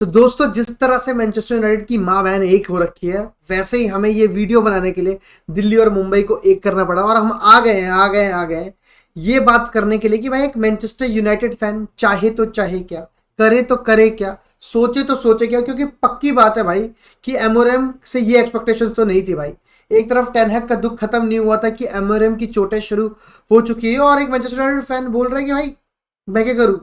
तो दोस्तों, जिस तरह से मैनचेस्टर यूनाइटेड की माँ बहन एक हो रखी है, वैसे ही हमें ये वीडियो बनाने के लिए दिल्ली और मुंबई को एक करना पड़ा और हम आ गए हैं ये बात करने के लिए कि भाई एक मैनचेस्टर यूनाइटेड फैन चाहे तो चाहे क्या, करे तो करे क्या, सोचे तो सोचे क्या। क्योंकि पक्की बात है भाई कि एमोरेम से ये एक्सपेक्टेशन तो नहीं थी भाई। एक तरफ टेन हैग का दुख खत्म नहीं हुआ था कि एमोरेम की चोटें शुरू हो चुकी है और एक मैनचेस्टर यूनाइटेड फैन बोल रहा है कि भाई मैं क्या करूं,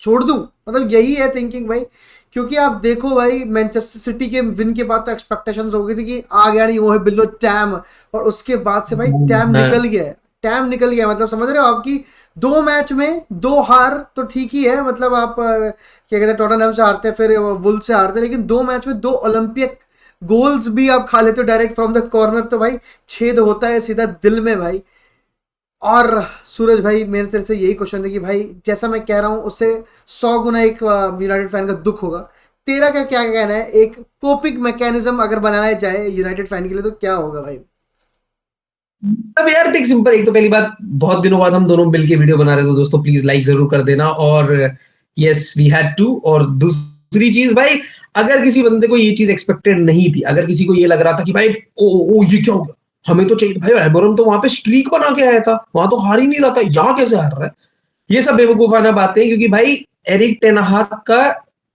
छोड़ दूं। मतलब यही है थिंकिंग भाई। क्योंकि आप देखो भाई, मैनचेस्टर सिटी के विन के बाद तो एक्सपेक्टेशंस हो गई थी कि आ गया नहीं वो है बिल्लो टैम, और उसके बाद से भाई टैम हाँ। निकल गया है। टैम निकल गया मतलब समझ रहे हो आपकी। दो मैच में दो हार तो ठीक ही है, मतलब आप क्या कहते हैं, टॉटनहम से हारते हैं, फिर वुल से हारते हैं, लेकिन दो मैच में दो ओलंपिक गोल्स भी आप खा लेते हो डायरेक्ट फ्रॉम द कॉर्नर, तो भाई छेद होता है सीधा दिल में भाई। और सूरज भाई, मेरे तेरे से यही क्वेश्चन है कि भाई जैसा मैं कह रहा हूँ उससे 100 गुना एक यूनाइटेड फैन का दुख होगा। तेरा क्या क्या कहना है, एक कोपिंग मैकेनिज्म अगर बनाया जाए यूनाइटेड फैन के लिए तो क्या होगा भाई? अब यार देख, सिंपल। एक तो पहली बात, बहुत दिनों बाद हम दोनों मिलके वीडियो बना रहे थे दोस्तों, प्लीज लाइक जरूर कर देना। और यस वी हैड टू। और दूसरी चीज भाई, अगर किसी बंदे को ये चीज एक्सपेक्टेड नहीं थी, अगर किसी को ये लग रहा था कि भाई ओ ये क्या हो गया, हमें तो चाहिए भाई, एल्बोरम तो वहां पे स्ट्रीक बना के आया था, वहां तो हार ही नहीं रहा था, यहाँ कैसे हार रहा है। ये सब बेवकूफाना बातें हैं, क्योंकि भाई एरिक टेन हाग का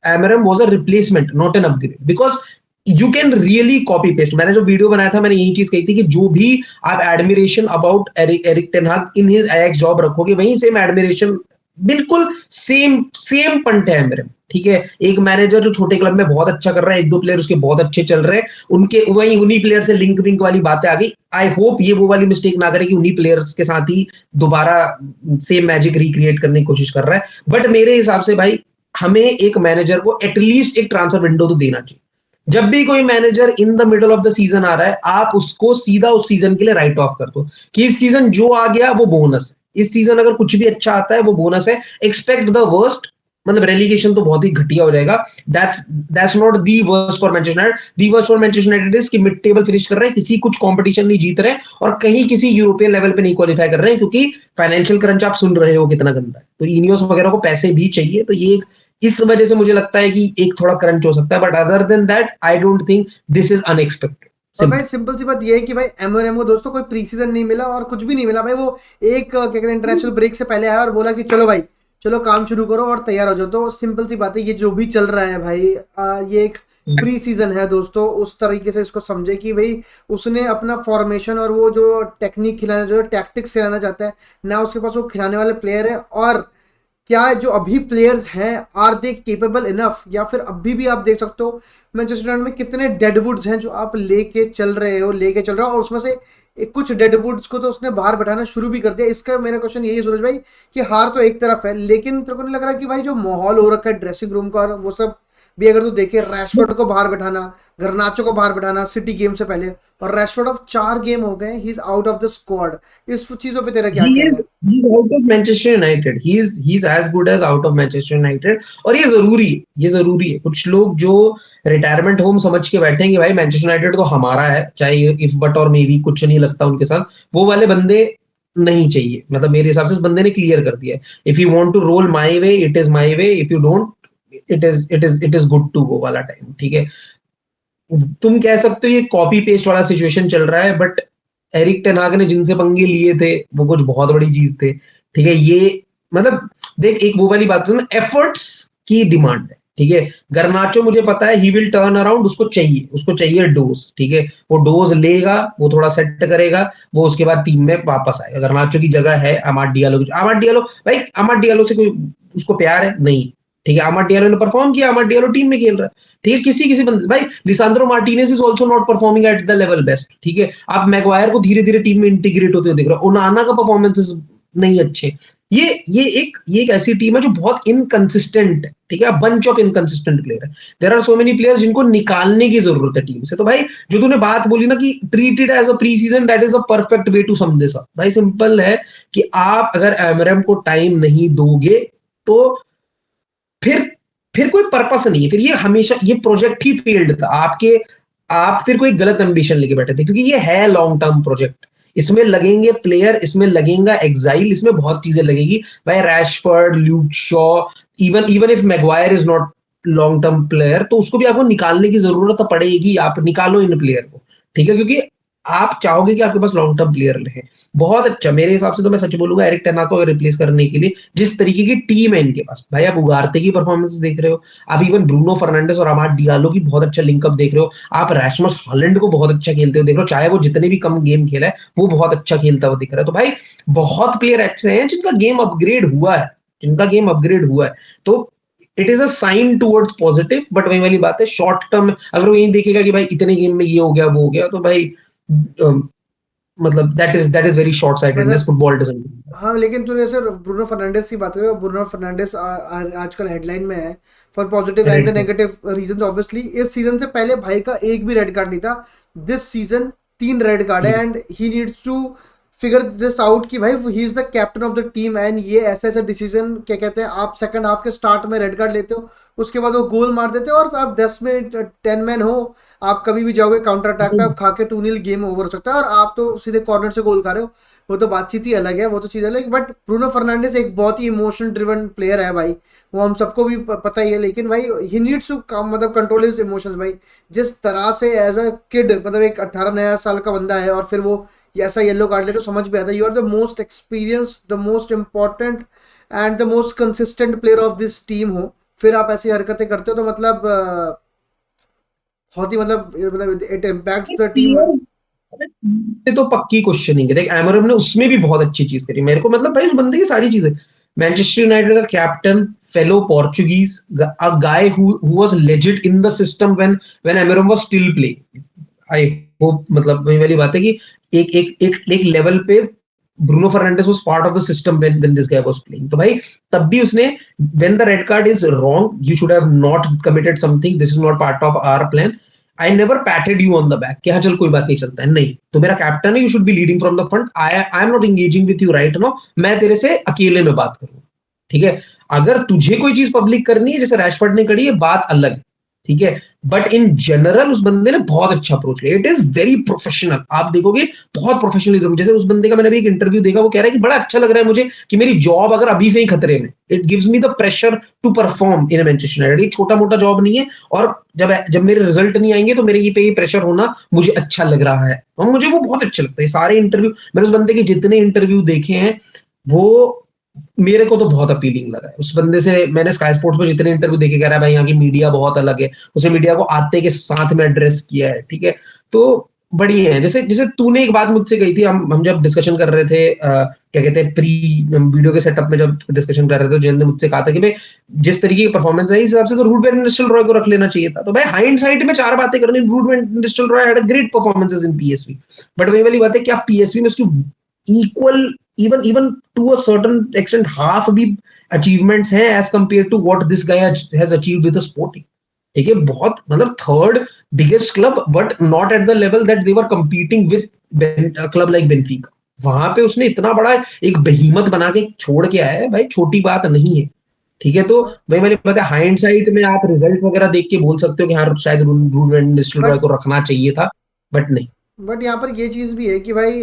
Amorim was a replacement not an upgrade, because you can really copy paste. मैंने जो वीडियो बनाया था मैंने यही चीज कही थी कि जो भी आप एडमिरेशन अबाउट एरिक टेन हाग इन हिज अयाक्स जॉब रखोगे, वही सेम एडमिरेशन, बिल्कुल सेम सेम पंट है मेरे। ठीक है, एक मैनेजर जो छोटे क्लब में बहुत अच्छा कर रहा है, एक दो प्लेयर उसके बहुत अच्छे चल रहे हैं, उनके वही उन्हीं प्लेयर से लिंक विंक वाली बातें आ गई। आई होप ये वो वाली मिस्टेक ना करे कि उन्हीं प्लेयर्स के साथ ही दोबारा सेम मैजिक रिक्रिएट करने की कोशिश कर रहा है। बट मेरे हिसाब से भाई, हमें एक मैनेजर को एटलीस्ट एक ट्रांसफर विंडो तो देना चाहिए। जब भी कोई manager in the middle of the season आ रहा है, आप उसको सीधा उस सीजन के लिए राइट ऑफ कर दो कि इस सीजन जो आ गया वो बोनस है, इस सीजन अगर कुछ भी अच्छा आता है वो बोनस है, एक्सपेक्ट द वर्स्ट। मतलब रेलीगेशन तो बहुत ही घटिया हो जाएगा। That's not the worst for Manchester United. The worst for Manchester United is कि मिड टेबल फिनिश कर रहे हैं, किसी कुछ कंपटीशन नहीं जीत रहे हैं, और कहीं किसी यूरोपियन लेवल पे नहीं क्वालिफाई कर रहे हैं, क्योंकि फाइनेंशियल क्रंच आप सुन रहे हो कितना गंदा है। तो इनियोस वगैरह को पैसे भी चाहिए, तो ये इस वजह से मुझे लगता है कि एक थोड़ा क्रंच हो सकता है। But other than that I don't think this is unexpected. और भाई सिंपल। सिंपल सी बात ये है कि भाई एमओएम को दोस्तों कोई प्री सीजन नहीं मिला और कुछ भी नहीं मिला भाई। वो एक क्या कहते हैं, इंटरनेशनल ब्रेक से पहले आया और बोला कि चलो भाई, चलो काम शुरू करो और तैयार हो जाओ। तो सिंपल सी बात है, ये जो भी चल रहा है भाई, ये एक प्री सीजन है दोस्तों। उस तरीके से इसको समझे कि भाई उसने अपना फॉर्मेशन और वो जो टेक्निक खिलाना, जो टैक्टिक्स खिलाना चाहता है ना, उसके पास वो खिलाने वाले प्लेयर है। और क्या जो अभी प्लेयर्स हैं, आर दे केपेबल इनफ, या फिर अभी भी आप देख सकते हो मैनचेस्टर यूनाइटेड में कितने डेडवुड्स हैं जो आप लेके चल रहे हो, और उसमें से कुछ डेडवुड्स को तो उसने बाहर बैठाना शुरू भी कर दिया। इसका मेरा क्वेश्चन यही है सूरज भाई कि हार तो एक तरफ है, लेकिन तेरे को नहीं लग रहा कि भाई जो माहौल हो रखा है ड्रेसिंग रूम का और वो सब भी, अगर तू देखे रैशफोर्ड को बाहर बैठाना, गर्नाचो को बाहर बैठाना सिटी गेम से पहले, और रैशफोर्ड अब 4 गेम हो गए, he is out of the squad. इस चीजों पे तेरा क्या He कहना is है? he's out of Manchester United. He's as good as out of Manchester United. और ये जरूरी है, ये जरूरी है। कुछ लोग जो रिटायरमेंट होम समझ के बैठे हैं कि भाई मैनचेस्टर यूनाइटेड तो हमारा है, चाहे इफ बट और मे बी कुछ नहीं लगता उनके साथ, वो वाले बंदे नहीं चाहिए। मतलब मेरे हिसाब से उस बंदे ने क्लियर कर दिया है, if you want to roll my way it is my way, if you don't it is good to go वाला टाइम। ठीक है, तुम कह सकते हो ये कॉपी पेस्ट वाला सिचुएशन चल रहा है, बट एरिक टेन हाग ने जिनसे पंगे लिए थे वो कुछ बहुत बड़ी चीज थे। ठीक है, ये मतलब देख, एक वो वाली बात है ना, एफर्ट्स की डिमांड है। ठीक है, गर्नाचो मुझे पता है ही विल टर्न अराउंड, उसको चाहिए डोज। ठीक है, वो डोज लेगा, वो थोड़ा सेट करेगा, वो उसके बाद टीम में वापस आएगा। गर्नाचो की जगह है अमाड डियालो की। अमाड डियालो भाई, अमाड डियालो से कोई उसको प्यार है नहीं। ठीक है, अमाड डियालो ने परफॉर्म किया, अमाड डियालो टीम में खेल रहा है। ठीक है, किसी किसी बंदे भाई, लिसांद्रो Martinez is also not performing at the level best. ठीक है, आप मैगवायर को धीरे धीरे टीम में इंटीग्रेट होते हुए देख रहे हो, ओनाना का परफॉर्मेंसेस नहीं अच्छे। ये एक ऐसी टीम है जो बहुत इनकंसिस्टेंट है। ठीक है, बंच ऑफ इनकंसिस्टेंट प्लेयर है। There are so many players जिनको निकालने की जरूरत है टीम से। तो भाई, जो तूने बात बोली ना कि treat it as a pre season, that is the perfect way to sum this up. भाई सिंपल है कि आप अगर एमरम को टाइम नहीं दोगे तो फिर फिर कोई पर्पस नहीं है। फिर ये हमेशा ये प्रोजेक्ट ही फेल्ड था आपके। आप फिर कोई गलत एम्बिशन लेके बैठे थे, क्योंकि ये है लॉन्ग टर्म प्रोजेक्ट। इसमें लगेंगे प्लेयर, इसमें लगेगा एग्जाइल, इसमें बहुत चीजें लगेगी भाई। Rashford, Luke Shaw, even even if Maguire is not long term player, तो उसको भी आपको निकालने की जरूरत पड़ेगी, आप निकालो इन प्लेयर को, ठीक है, क्योंकि आप चाहोगे कि आपके पास लॉन्ग टर्म प्लेयर रहे। बहुत अच्छा, मेरे हिसाब से तो मैं सच बोलूंगा, एरिक टेन हाग को रिप्लेस करने के लिए जिस तरीके की टीम है इनके पास, भाई आप उगारते की परफॉर्मेंस देख रहे हो, आप इवन ब्रूनो फर्नांडिस और अमाद डियालो की बहुत अच्छा लिंकअप देख रहे हो, आप रैशमस हॉलैंड को बहुत अच्छा खेलते हुए देख रहे हो, चाहे वो जितने भी कम गेम खेला है वो बहुत अच्छा खेलता हुआ दिख रहा है। तो भाई बहुत प्लेयर ऐसे हैं जिनका गेम अपग्रेड हुआ है, तो it is a sign towards positive. But वही वाली बात है, शॉर्ट टर्म अगर वो यही देखेगा कि भाई इतने गेम में ये हो गया वो हो गया, तो भाई मतलब that is very short sightedness, मतलब फुटबॉल डजंट। हाँ, लेकिन तूने सर ब्रूनो फर्नांडिस की बात करें, ब्रूनो फर्नांडिस आजकल हेडलाइन में है for positive and the right, negative reasons. Obviously इस सीजन से पहले भाई का एक भी रेड कार्ड नहीं था, दिस सीजन 3 रेड कार्ड है and he needs to figure this out कि भाई he is the captain of the team and ये ऐसा ऐसा डिसीजन, क्या कहते हैं, आप सेकंड हाफ के स्टार्ट में रेड कार्ड लेते हो, उसके बाद वो गोल मार देते हो और आप 10 में 10 मैन हो, आप कभी भी जाओगे काउंटर अटैक पे, आप खा के 2-0 गेम ओवर हो सकता है, और आप तो सीधे कॉर्नर से गोल खा रहे हो, वो तो बातचीत ही अलग है, वो तो चीज़ अलग है। बट ब्रूनो फर्नांडिस एक बहुत ही इमोशन ड्रिवन प्लेयर है भाई, वो हम सबको भी पता ही है, लेकिन भाई ही नीड्स टू मतलब कंट्रोल हिज इमोशंस भाई। जिस तरह से एज अ किड, मतलब एक 18 नया साल का बंदा है और फिर वो ऐसा येलो कार्ड ले, तो समझ में आता है you are the most experience, the most important and the most consistent player of this team हो, फिर आप ऐसी हरकतें करते हो, तो मतलब बहुत ही मतलब इट इम्पैक्ट्स द टीम भाई। ये तो पक्की क्वेश्चनिंग है। देख एमरम ने उसमें भी बहुत अच्छी चीज करी मेरे को, मतलब भाई उस बंदे की सारी चीजें, मैनचेस्टर यूनाइटेड का captain, fellow Portuguese, a guy who was legit in the system when Amorim was still playing. I hope, मतलब वही वाली बात है कि एक लेवल पे Bruno Fernandes was part of the system when this guy was playing. तो भाई तब भी उसने, when the red card is wrong, you should have not committed something, this is not part of our plan, I never पैटेड you on the back कि हाँ चल कोई बात नहीं, चलता है, नहीं, तो मेरा कैप्टन है, you should be leading from the front, I am not engaging with you right now, मैं तेरे से अकेले में बात करूंगा, ठीक है। अगर तुझे कोई चीज पब्लिक करनी है, जैसे रैशफोर्ड ने करी है, बात अलग है, ठीक है, बट इन जनरल उस बंदे ने बहुत अच्छा अप्रोच लिया, इट इज वेरी प्रोफेशनल, आप देखोगे बहुत प्रोफेशनलिज्म। जैसे उस बंदे का मैंने अभी एक इंटरव्यू देखा, वो कह रहा है कि बड़ा अच्छा लग रहा है मुझे कि मेरी जॉब अगर अभी से ही खतरे में, it gives me the pressure to perform in Manchester United, ये छोटा मोटा जॉब नहीं है, और जब जब मेरे रिजल्ट नहीं आएंगे तो मेरे पे ये प्रेशर होना मुझे अच्छा लग रहा है, और मुझे वो बहुत अच्छा लगता है। सारे इंटरव्यू मैंने उस बंदे के जितने इंटरव्यू देखे हैं, वो मेरे को तो बहुत अपीलिंग लगा है उस बंदे से। मैंने स्काई स्पोर्ट्स में जितने इंटरव्यू देखे, कह रहा है भाई यहाँ की मीडिया बहुत अलग है, उसने मीडिया को आते के साथ में एड्रेस किया है, ठीक है, तो बढ़िया है। जैसे जैसे तूने एक बात मुझसे कही थी, हम जब डिस्कशन कर रहे थे, क्या कहते हैं, प्री वीडियो के सेटअप में जब डिस्कशन कर रहे थे, जैन ने मुझसे कहा था कि भाई जिस तरीके की परफॉर्मेंस है, इस हिसाब से तो रूट वैन निस्टेल रॉय को रख लेना चाहिए था। तो भाई हाइंडसाइट में चार बातें करनी, Ruud van Nistelrooy had a great performances in PSV, but वही वाली बात है, क्या पीएसवी में उसकी इक्वल, even to a certain extent half भी achievements हैं as compared to what this guy has achieved with the Sporting, ठीक है, बहुत मतलब third biggest club, but not at the level that they were competing with club like Benfica. वहां पे उसने इतना बड़ा एक बेहीमत बना के छोड़ के आया है भाई, छोटी बात नहीं है, ठीक है। तो भाई मैंने पता है हाइंडसाइट में आप रिजल्ट वगैरह देख के बोल सकते हो कि हाँ शायद Ruud van Nistelrooy Roy but को रखना चाहिए था, बट नहीं। बट यहाँ पर ये चीज़ भी है कि भाई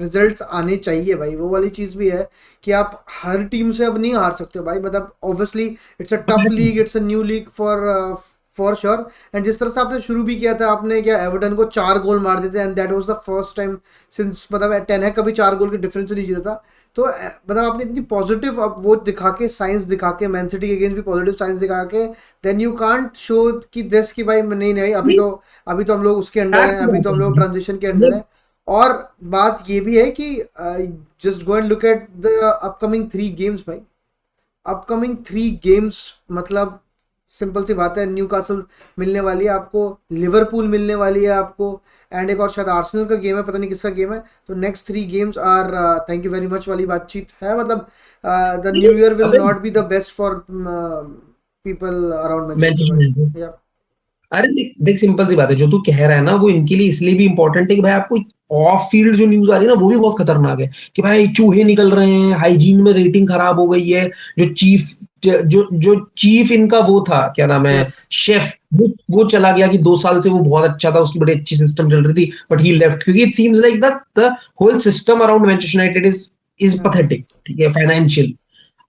रिजल्ट्स आने चाहिए भाई, वो वाली चीज़ भी है कि आप हर टीम से अब नहीं हार सकते हो भाई, मतलब obviously it's a tough league, it's a new league for sure. And जिस तरह से आपने शुरू भी किया था, आपने क्या एवर्टन को 4 गोल मार देते, and that was the first time since, मतलब टेन है कभी 4 गोल के डिफरेंस से नहीं जीता था। तो मतलब आपने इतनी पॉजिटिव अब वो दिखा के, साइंस दिखा के, मैन सिटी के अगेंस्ट भी पॉजिटिव साइंस दिखा के, देन यू कांट शो कि दिस कि भाई नहीं नहीं, अभी तो हम लोग उसके अंडर हैं, अभी तो हम लोग ट्रांजिशन के अंडर हैं। और बात ये भी है कि just go and look at the upcoming 3 games भाई, अपकमिंग 3 गेम्स, मतलब सिंपल सी बात है, न्यू कासल मिलने वाली है आपको, लिवरपूल मिलने वाली है आपको, एंड एक और शायद आर्सेनल का गेम है, पता नहीं किसका गेम है। तो next 3 games are thank you very much वाली बातचीत है, मतलब the new year will not be the best for people around Manchester Manchester, भाई या। अरे देख देख सिंपल सी बात है, जो तू कह रहा है ना वो इनके लिए इसलिए भी इंपॉर्टेंट है कि भाई आपको ऑफ फील्ड जो न्यूज आ रही है ना वो भी बहुत खतरनाक है, कि भाई चूहे निकल रहे हैं, हाइजीन में रेटिंग खराब हो गई है, जो चीफ इनका वो था, क्या नाम है, शेफ। शेफ, वो चला गया, कि 2 साल से वो बहुत अच्छा था, उसकी बड़ी अच्छी सिस्टम चल रही थी, बट ही लेफ्ट, क्योंकि it seems like the whole system around Manchester United is pathetic, ठीक है, फाइनेंशियल।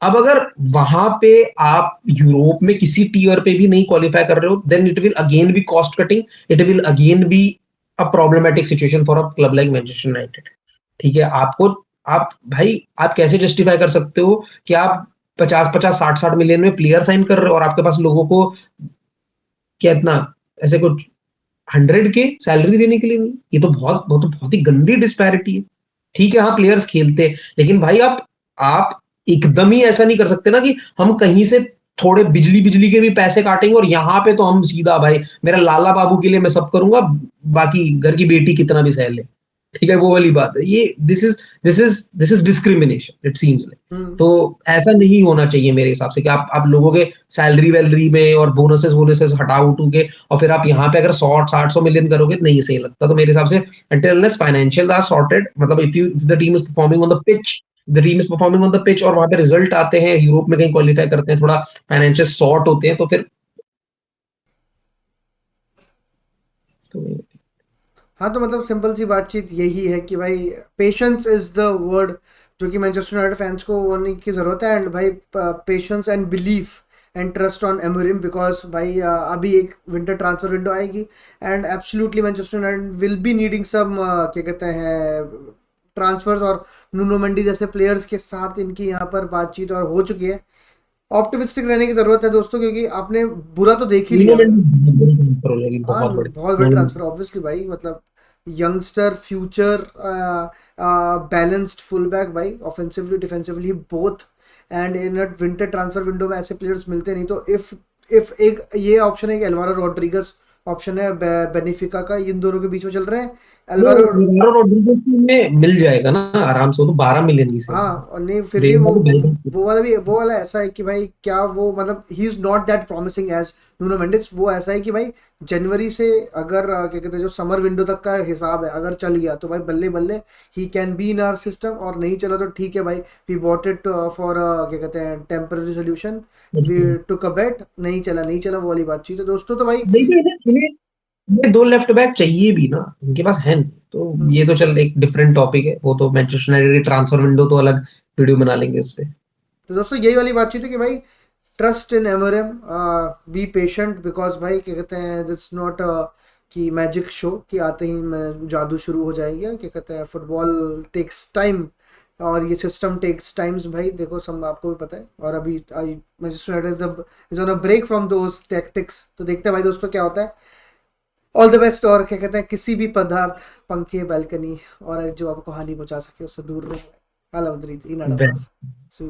अब अगर वहां पे आप यूरोप में किसी टीयर पे भी नहीं क्वालिफाई कर रहे हो, then it will again be cost cutting, it will again be a problematic situation for a club like Manchester United. ठीक है, आपको, आप भाई आप कैसे जस्टिफाई कर सकते हो कि आप 50-50 60-60 मिलियन में प्लेयर साइन कर रहे हो और आपके पास लोगों को क्या इतना ऐसे कुछ 100 के सैलरी देने के लिए नहीं? ये तो बहुत ही गंदी डिस्पैरिटी है। ठीक है, हाँ प्लेयर्स खेलते हैं, लेकिन भाई आप एकदम ही ऐसा नहीं कर सकते ना कि हम कहीं से थोड़े बिजली बिजली के भी पैसे काटेंगे और यहाँ पे तो हम सीधा भाई मेरा लाला बाबू के लिए मैं सब करूंगा, बाकी घर की बेटी कितना भी सह ले। ठीक है, वो वाली बात है। ये this is discrimination it seems like. Hmm. तो ऐसा नहीं होना चाहिए मेरे हिसाब से कि आप लोगों के सैलरी वैलरी में और बोनसेस वोनसेस हटा उठू के और फिर आप यहाँ पे अगर 100-800 मिलियन करोगे, नहीं सही लगता। तो मेरे हिसाब से until unless financials are sorted, मतलब if the team is performing on the pitch, the team is performing on the pitch और वहां पे रिजल्ट आते हैं, यूरोप में कहीं क्वालिफाई करते हैं, थोड़ा फाइनेंशियल सॉर्ट होते हैं, तो फिर तो हाँ तो मतलब सिंपल सी बातचीत यही है कि भाई पेशेंस इज द वर्ड जो कि मैनचेस्टर यूनाइटेड फैंस को होने की ज़रूरत है। एंड भाई patience and belief and trust on Amorim, because भाई अभी एक विंटर ट्रांसफर विंडो आएगी and absolutely Manchester United will be needing some क्या कहते हैं ट्रांसफर्स, और नूनो मेंडी जैसे प्लेयर्स के साथ इनकी यहाँ पर बातचीत और हो चुकी है। ऑप्टिमिस्टिक रहने की ज़रूरत है दोस्तों, क्योंकि आपने बुरा तो देख ही लिया। बहुत हाँ बड़ी बहुत बड़ी ट्रांसफर ऑब्वियसली भाई, मतलब youngster future balanced full back भाई, offensively defensively both. And in winter transfer window में ऐसे प्लेयर्स मिलते नहीं। तो इफ एक ये ऑप्शन है कि एल्वारो रोड्रिगस ऑप्शन है बेनिफिका का, इन दोनों के बीच में चल रहे हैं एल्वारो। रोड्रिगेज में मिल जाएगा ना आराम से, वो तो 12 मिलियन की हाँ सैलरी और नहीं फिर भी देगा तो बेहतर। वो वाला ऐसा है कि भाई क्या वो मतलब he is not that promising as Nuno Mendes. वो ऐसा है कि भाई जनवरी से अगर क्या कहते हैं जो समर विंडो तक का हिसाब है, अगर चल गया तो भाई बल्ले बल्ले he can be in our system, और नहीं चला तो ठीक है भाई, वी बॉट इट फॉर क्या कहते हैं टेम्पररी सोल्यूशन, वी टुक अ बेट। नहीं चला वो वाली बातचीत है दोस्तों। तो भाई नहीं तो ये दो लेफ्ट बैक चाहिए भी ना, इनके पास है नहीं। तो हम्म, ये तो चल एक डिफरेंट टॉपिक है, वो तो मैनचेस्टर यूनाइटेड की ट्रांसफर विंडो तो अलग वीडियो बना लेंगे उस पे। तो दोस्तों यही वाली बातचीत है कि भाई trust in Amorim, be patient, because भाई क्या कहते हैं दिट्स नॉट कि मैजिक शो कि आते ही जादू शुरू हो जाएगा। क्या कहते हैं फुटबॉल टेक्स टाइम, और ये सिस्टम टेक्स टाइम्स भाई, देखो सब आपको भी पता है। और अभी Manchester United is on a break from those tactics. तो देखते हैं भाई दोस्तों क्या होता है। All the best. और क्या कहते हैं किसी भी पदार्थ, पंखे, बालकनी और जो आपको हानि पहुंचा सके उससे दूर रहो। हाला मद्रीद इन बेस्ट। अडवांस।